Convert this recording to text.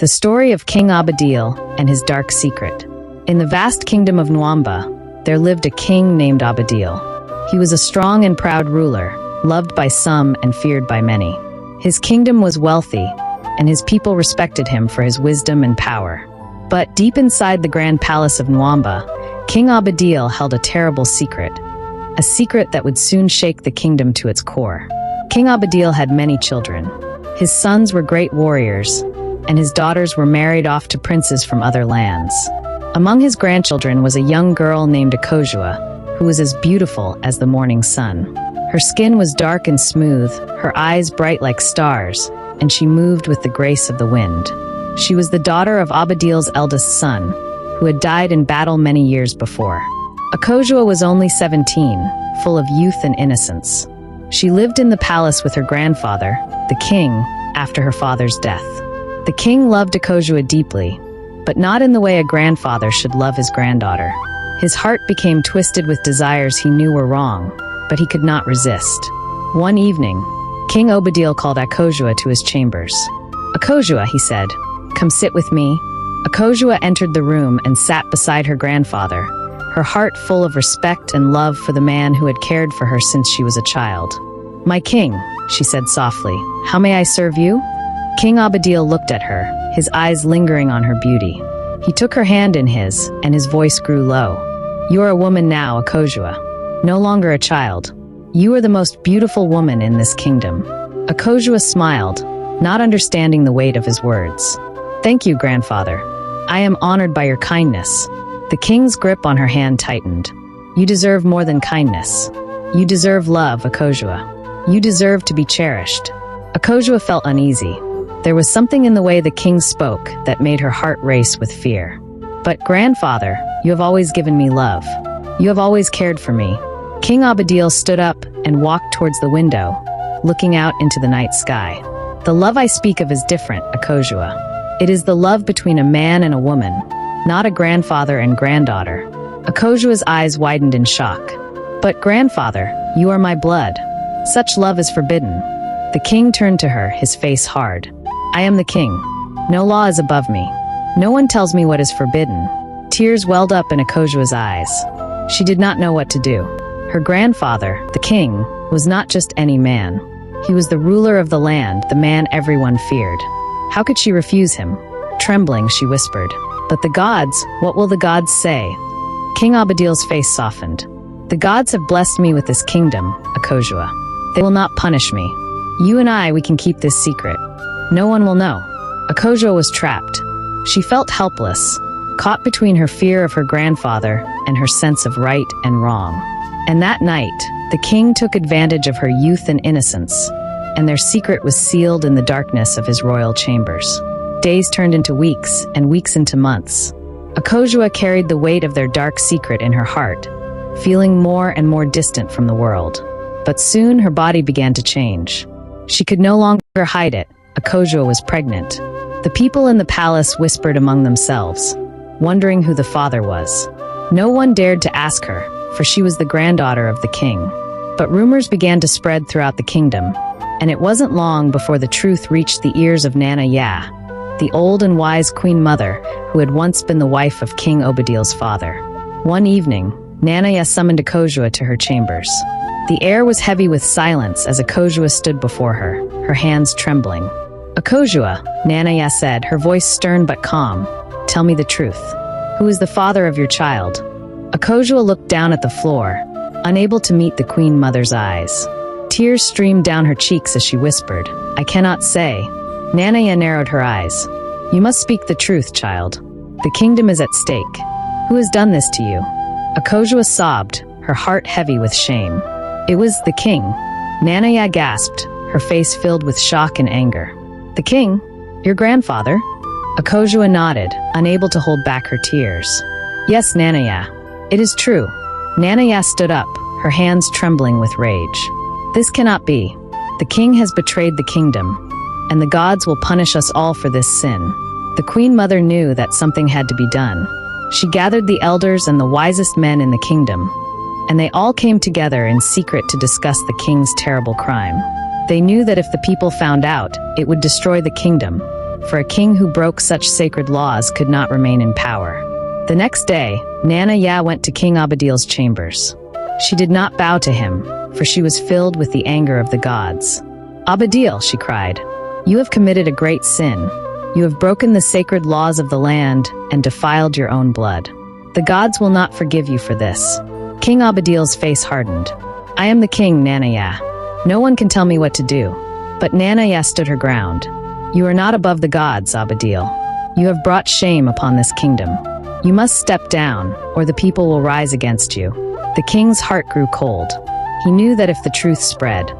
The story of King Obadele and his dark secret. In the vast kingdom of Nwamba, there lived a king named Obadele. He was a strong and proud ruler, loved by some and feared by many. His kingdom was wealthy, and his people respected him for his wisdom and power. But deep inside the grand palace of Nwamba, King Obadele held a terrible secret. A secret that would soon shake the kingdom to its core. King Obadele had many children. His sons were great warriors, and his daughters were married off to princes from other lands. Among his grandchildren was a young girl named Akojua, who was as beautiful as the morning sun. Her skin was dark and smooth, her eyes bright like stars, and she moved with the grace of the wind. She was the daughter of Obadele's eldest son, who had died in battle many years before. Akojua was only 17, full of youth and innocence. She lived in the palace with her grandfather, the king, after her father's death. The king loved Akojua deeply, but not in the way a grandfather should love his granddaughter. His heart became twisted with desires he knew were wrong, but he could not resist. One evening, King Obadele called Akojua to his chambers. "Akojua," he said, "come sit with me." Akojua entered the room and sat beside her grandfather, her heart full of respect and love for the man who had cared for her since she was a child. "My king," she said softly, "how may I serve you?" King Obadele looked at her, his eyes lingering on her beauty. He took her hand in his, and his voice grew low. "You are a woman now, Akojua, no longer a child. You are the most beautiful woman in this kingdom." Akojua smiled, not understanding the weight of his words. "Thank you, grandfather. I am honored by your kindness." The king's grip on her hand tightened. "You deserve more than kindness. You deserve love, Akojua. You deserve to be cherished." Akojua felt uneasy. There was something in the way the king spoke that made her heart race with fear. "But grandfather, you have always given me love. You have always cared for me." King Obadele stood up and walked towards the window, looking out into the night sky. "The love I speak of is different, Akojua. It is the love between a man and a woman, not a grandfather and granddaughter." Akojua's eyes widened in shock. "But grandfather, you are my blood. Such love is forbidden." The king turned to her, his face hard. "I am the king. No law is above me. No one tells me what is forbidden." Tears welled up in Akojua's eyes. She did not know what to do. Her grandfather, the king, was not just any man. He was the ruler of the land, the man everyone feared. How could she refuse him? Trembling, she whispered, "But the gods, what will the gods say?" King Obadele's face softened. "The gods have blessed me with this kingdom, Akojua. They will not punish me. You and I, we can keep this secret. No one will know." Akojua was trapped. She felt helpless, caught between her fear of her grandfather and her sense of right and wrong. And that night, the king took advantage of her youth and innocence, and their secret was sealed in the darkness of his royal chambers. Days turned into weeks, and weeks into months. Akojua carried the weight of their dark secret in her heart, feeling more and more distant from the world. But soon her body began to change. She could no longer hide it. Akojua was pregnant. The people in the palace whispered among themselves, wondering who the father was. No one dared to ask her, for she was the granddaughter of the king. But rumors began to spread throughout the kingdom, and it wasn't long before the truth reached the ears of Nana Ya, the old and wise queen mother who had once been the wife of King Obadele's father. One evening, Nana Ya summoned Akojua to her chambers. The air was heavy with silence as Akojua stood before her, her hands trembling. "Akojua," Nana Ya said, her voice stern but calm, "tell me the truth. Who is the father of your child?" Akojua looked down at the floor, unable to meet the queen mother's eyes. Tears streamed down her cheeks as she whispered, "I cannot say." Nana Ya narrowed her eyes. "You must speak the truth, child. The kingdom is at stake. Who has done this to you?" Akojua sobbed, her heart heavy with shame. "It was the king." Nana Ya gasped, her face filled with shock and anger. "The king? Your grandfather?" Akojua nodded, unable to hold back her tears. "Yes, Nana Ya. It is true." Nana Ya stood up, her hands trembling with rage. "This cannot be. The king has betrayed the kingdom, and the gods will punish us all for this sin." The queen mother knew that something had to be done. She gathered the elders and the wisest men in the kingdom, and they all came together in secret to discuss the king's terrible crime. They knew that if the people found out, it would destroy the kingdom, for a king who broke such sacred laws could not remain in power. The next day, Nana Ya went to King Obadele's chambers. She did not bow to him, for she was filled with the anger of the gods. "Obadele," she cried, "you have committed a great sin. You have broken the sacred laws of the land and defiled your own blood. The gods will not forgive you for this." King Obadele's face hardened. "I am the king, Nana Ya. No one can tell me what to do." But Nana Ya stood her ground. "You are not above the gods, Obadele. You have brought shame upon this kingdom. You must step down, or the people will rise against you." The king's heart grew cold. He knew that if the truth spread,